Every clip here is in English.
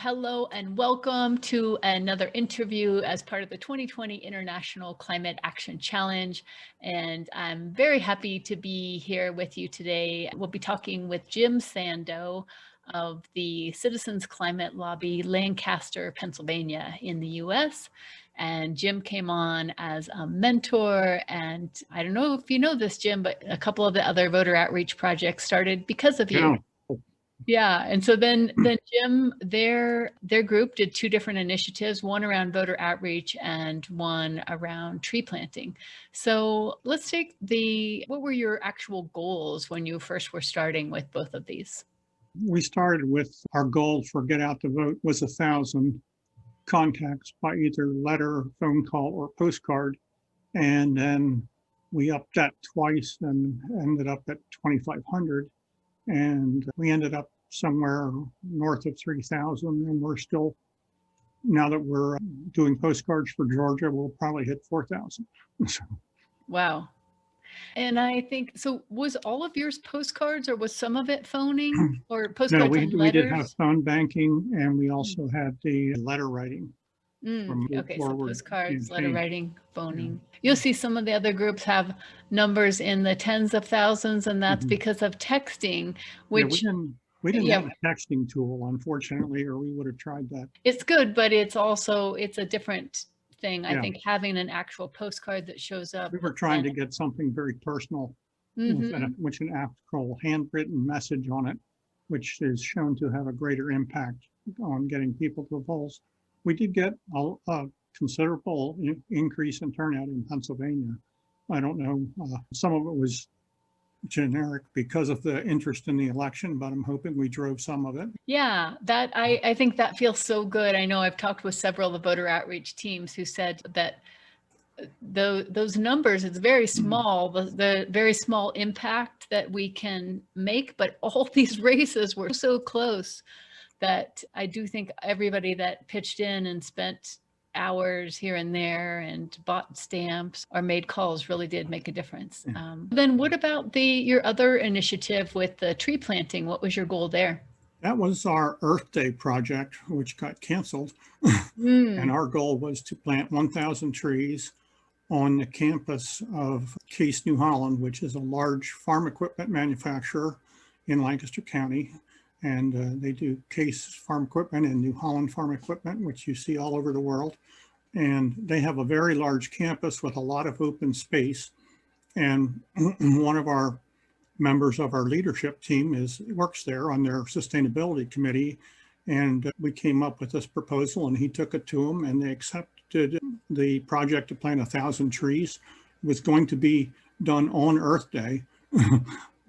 Hello and welcome to another interview as part of the 2020 International Climate Action Challenge. And I'm very happy to be here with you today. We'll be talking with Jim Sandoe of the Citizens Climate Lobby, Lancaster, Pennsylvania in the US. And Jim came on as a mentor. And I don't know if you know this, Jim, but a couple of the other voter outreach projects started because of you. Yeah. Yeah, and so then Jim, their group did two different initiatives, one around voter outreach and one around tree planting. So let's take what were your actual goals when you first were starting with both of these? We started with our goal for Get Out the Vote was 1,000 contacts by either letter, phone call, or postcard. And then we upped that twice and ended up at 2,500. And we ended up somewhere north of 3,000. And we're still, now that we're doing postcards for Georgia, we'll probably hit 4,000. Wow. And I think, so was all of yours postcards or was some of it phoning or postcards No, and we did have letters? phone banking, and we also had the letter writing. Okay, so postcards, campaign. letter writing, phoning. You'll see some of the other groups have numbers in the tens of thousands, and that's because of texting, which we didn't have a texting tool, unfortunately, or we would have tried that. It's good, but it's a different thing. I think having an actual postcard that shows up. We were trying to get something very personal, with an actual handwritten message on it, which is shown to have a greater impact on getting people to the polls. We did get a considerable increase in turnout in Pennsylvania. I don't know, some of it was generic because of the interest in the election, but I'm hoping we drove some of it. Yeah, that I think that feels so good. I know I've talked with several of the voter outreach teams who said that those numbers, it's very small, the very small impact that we can make, but all these races were so close that I do think everybody that pitched in and spent hours here and there and bought stamps or made calls really did make a difference. Then what about your other initiative with the tree planting? What was your goal there? That was our Earth Day project, which got canceled. And our goal was to plant 1,000 trees on the campus of Case, New Holland, which is a large farm equipment manufacturer in Lancaster County. And they do Case farm equipment and New Holland farm equipment, which you see all over the world. And they have a very large campus with a lot of open space. And one of our members of our leadership team works there on their sustainability committee. And we came up with this proposal, and he took it to them, and they accepted the project to plant 1,000 trees. It was going to be done on Earth Day.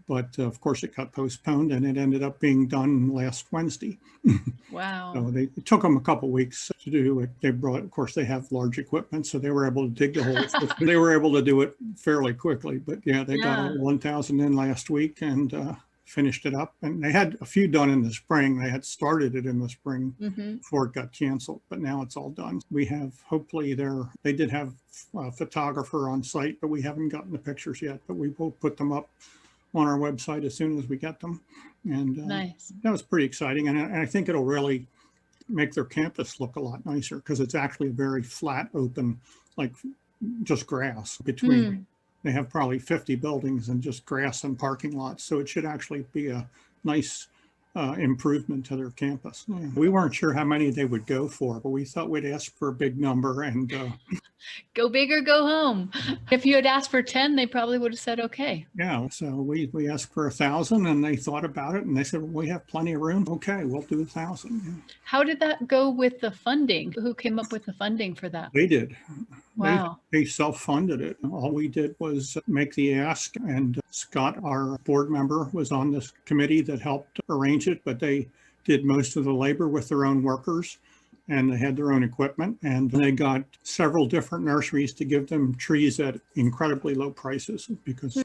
But of course it got postponed, and it ended up being done last Wednesday. Wow. So it took them a couple of weeks to do it. Of course, they have large equipment, so they were able to dig the holes. They were able to do it fairly quickly. But yeah, they got 1,000 in last week and finished it up. And they had a few done in the spring. They had started it in the spring before it got canceled, but now it's all done. We have, hopefully, they did have a photographer on site, but we haven't gotten the pictures yet. But we will put them up on our website as soon as we get them. And nice. That was pretty exciting. And I think it'll really make their campus look a lot nicer because it's actually very flat, open, like just grass between. They have probably 50 buildings and just grass and parking lots. So it should actually be a nice improvement to their campus. We weren't sure how many they would go for, but we thought we'd ask for a big number and go big or go home. If you had asked for 10, they probably would have said okay. Yeah, so we asked for 1,000, and they thought about it, and they said, well, we have plenty of room. Okay, we'll do 1,000. Yeah. How did that go with the funding? Who came up with the funding for that? They did. Wow. They self-funded it. All we did was make the ask, and Scott, our board member, was on this committee that helped arrange it, but they did most of the labor with their own workers, and they had their own equipment, and they got several different nurseries to give them trees at incredibly low prices. Because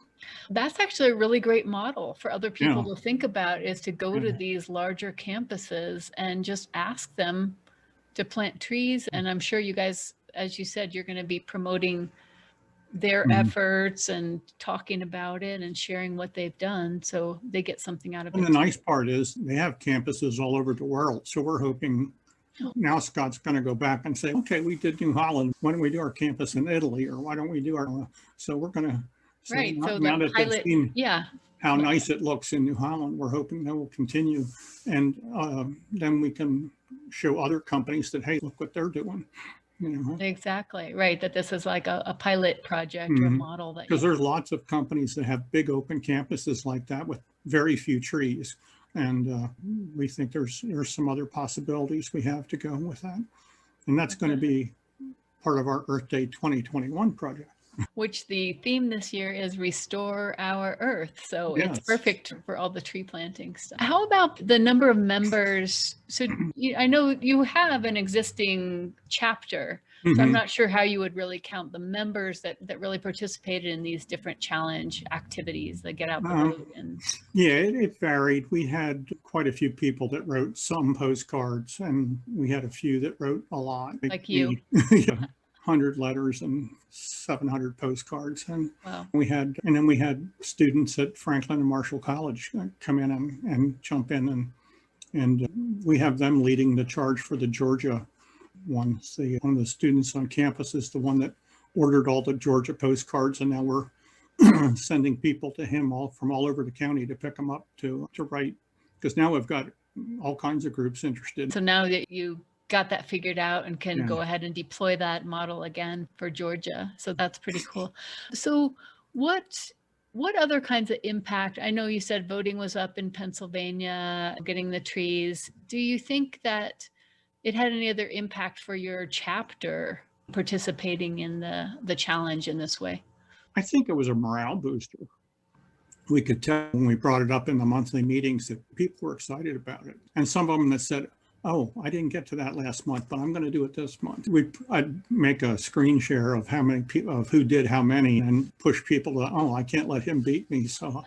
that's actually a really great model for other people to think about, is to go to these larger campuses and just ask them to plant trees. And I'm sure you guys, as you said, you're going to be promoting their efforts and talking about it and sharing what they've done, so they get something out of it. And the nice part is they have campuses all over the world. So we're hoping now Scott's going to go back and say, okay, we did New Holland. Why don't we do our campus in Italy? Or why don't we do our, so we're going to, Right. So now the that they've pilot, seen yeah, how nice it looks in New Holland, we're hoping that will continue. And then we can show other companies that, hey, look what they're doing. You know, exactly. Right. That this is like a pilot project or a model that because there's lots of companies that have big open campuses like that with very few trees. And we think there's some other possibilities we have to go with that. And that's going to be part of our Earth Day 2021 project. Which the theme this year is Restore Our Earth. So Yes. It's perfect for all the tree planting stuff. How about the number of members? So I know you have an existing chapter, so I'm not sure how you would really count the members that really participated in these different challenge activities that get out the vote. And yeah, it varied. We had quite a few people that wrote some postcards, and we had a few that wrote a lot. Like you. Yeah. 100 letters and 700 postcards. And wow. then we had students at Franklin and Marshall College come in and jump in, and we have them leading the charge for the Georgia ones. One of the students on campus is the one that ordered all the Georgia postcards, and now we're sending people to him from all over the county to pick them up to write, because now we've got all kinds of groups interested. So now that you got that figured out and can go ahead and deploy that model again for Georgia. So that's pretty cool. So what other kinds of impact? I know you said voting was up in Pennsylvania, getting the trees. Do you think that it had any other impact for your chapter participating in the challenge in this way? I think it was a morale booster. We could tell when we brought it up in the monthly meetings that people were excited about it. And some of them that said, oh, I didn't get to that last month, but I'm going to do it this month. I'd make a screen share of how many people, of who did how many, and push people to, oh, I can't let him beat me. So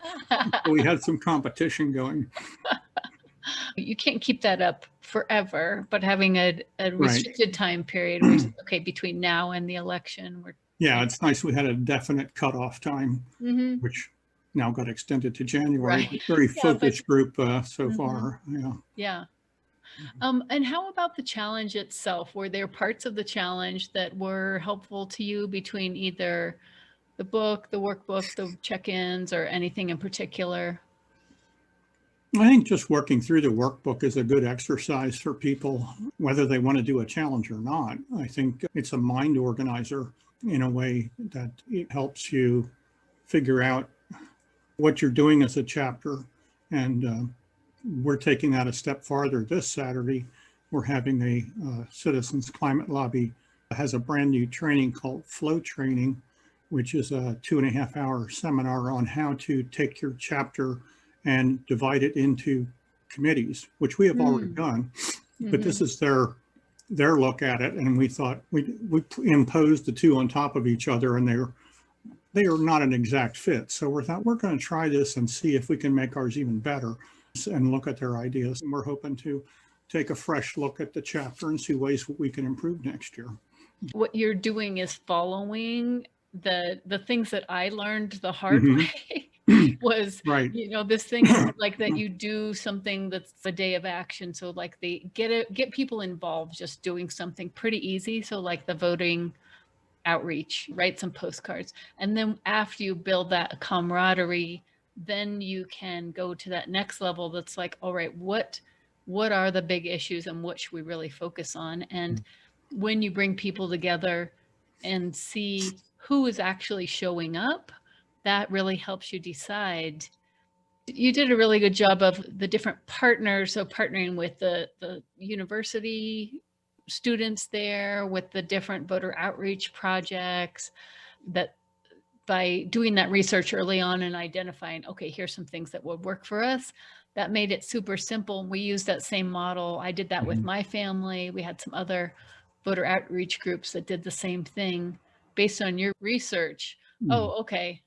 we had some competition going. You can't keep that up forever, but having a restricted time period where, okay, between now and the election. Yeah, it's nice. We had a definite cutoff time, which now got extended to January. Right. Very focused group so far. Yeah. Yeah. And how about the challenge itself? Were there parts of the challenge that were helpful to you between either the book, the workbook, the check-ins, or anything in particular? I think just working through the workbook is a good exercise for people, whether they want to do a challenge or not. I think it's a mind organizer in a way that it helps you figure out what you're doing as a chapter. And we're taking that a step farther this Saturday. We're having a Citizens Climate Lobby has a brand new training called Flow Training, which is a 2.5-hour seminar on how to take your chapter and divide it into committees, which we have already done. But this is their look at it. And we thought we imposed the two on top of each other, and they are not an exact fit. So we're going to try this and see if we can make ours even better and look at their ideas. And we're hoping to take a fresh look at the chapter and see ways we can improve next year. What you're doing is following the things that I learned the hard way was, right. This thing like that you do something that's a day of action. So like they get people involved, just doing something pretty easy. So like the voting outreach, write some postcards. And then after you build that camaraderie, then you can go to that next level. That's like, all right, what are the big issues and what should we really focus on? And when you bring people together and see who is actually showing up, that really helps you decide. You did a really good job of the different partners. So partnering with the university students there, with the different voter outreach projects, that by doing that research early on and identifying, okay, here's some things that would work for us. That made it super simple. We used that same model. I did that with my family. We had some other voter outreach groups that did the same thing based on your research. Oh, okay.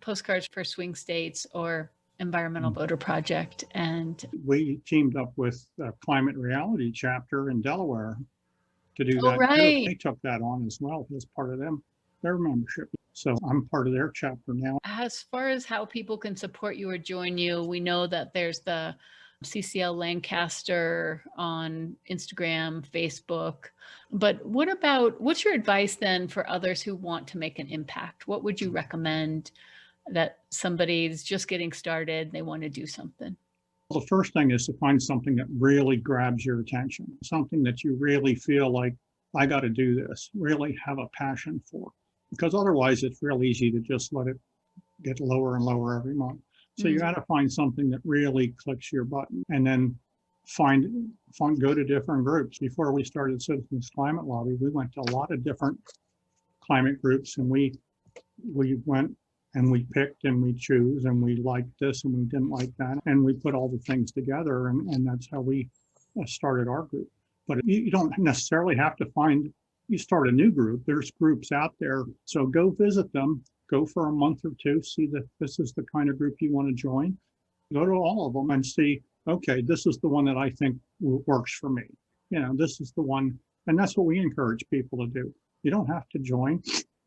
Postcards for swing states or environmental voter project. And we teamed up with the Climate Reality chapter in Delaware to do that. Right. They took that on as well as part of their membership. So I'm part of their chapter now. As far as how people can support you or join you, we know that there's the CCL Lancaster on Instagram, Facebook. But what's your advice then for others who want to make an impact? What would you recommend that somebody's just getting started, they want to do something? Well, the first thing is to find something that really grabs your attention, something that you really feel like, I got to do this, really have a passion for. Because otherwise, it's real easy to just let it get lower and lower every month. So you got to find something that really clicks your button, and then go to different groups. Before we started Citizens Climate Lobby, we went to a lot of different climate groups, and we went and we picked and we choose, and we liked this and we didn't like that, and we put all the things together, and that's how we started our group. But you don't necessarily have to you start a new group. There's groups out there, so go visit them. Go for a month or two, see that this is the kind of group you want to join. Go to all of them and see, okay, this is the one that I think works for me. This is the one, and that's what we encourage people to do. You don't have to join.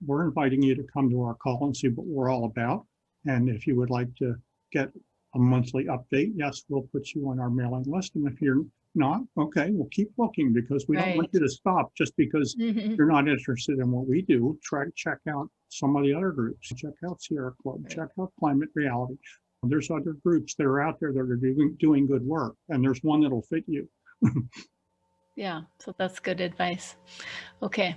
We're inviting you to come to our call and see what we're all about. And if you would like to get a monthly update, yes, we'll put you on our mailing list. And if you're not, okay, we'll keep looking, because we don't want you to stop just because you're not interested in what we do. Try to check out some of the other groups. Check out Sierra Club, check out Climate Reality. There's other groups that are out there that are doing good work, and there's one that'll fit you. Yeah, so that's good advice. Okay.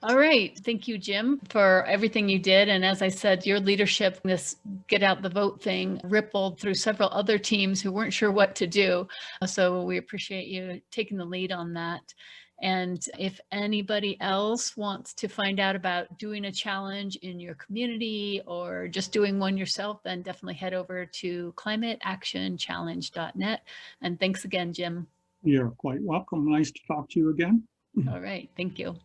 All right. Thank you, Jim, for everything you did. And as I said, your leadership, this get out the vote thing, rippled through several other teams who weren't sure what to do. So we appreciate you taking the lead on that. And if anybody else wants to find out about doing a challenge in your community or just doing one yourself, then definitely head over to climateactionchallenge.net. And thanks again, Jim. You're quite welcome. Nice to talk to you again. All right. Thank you.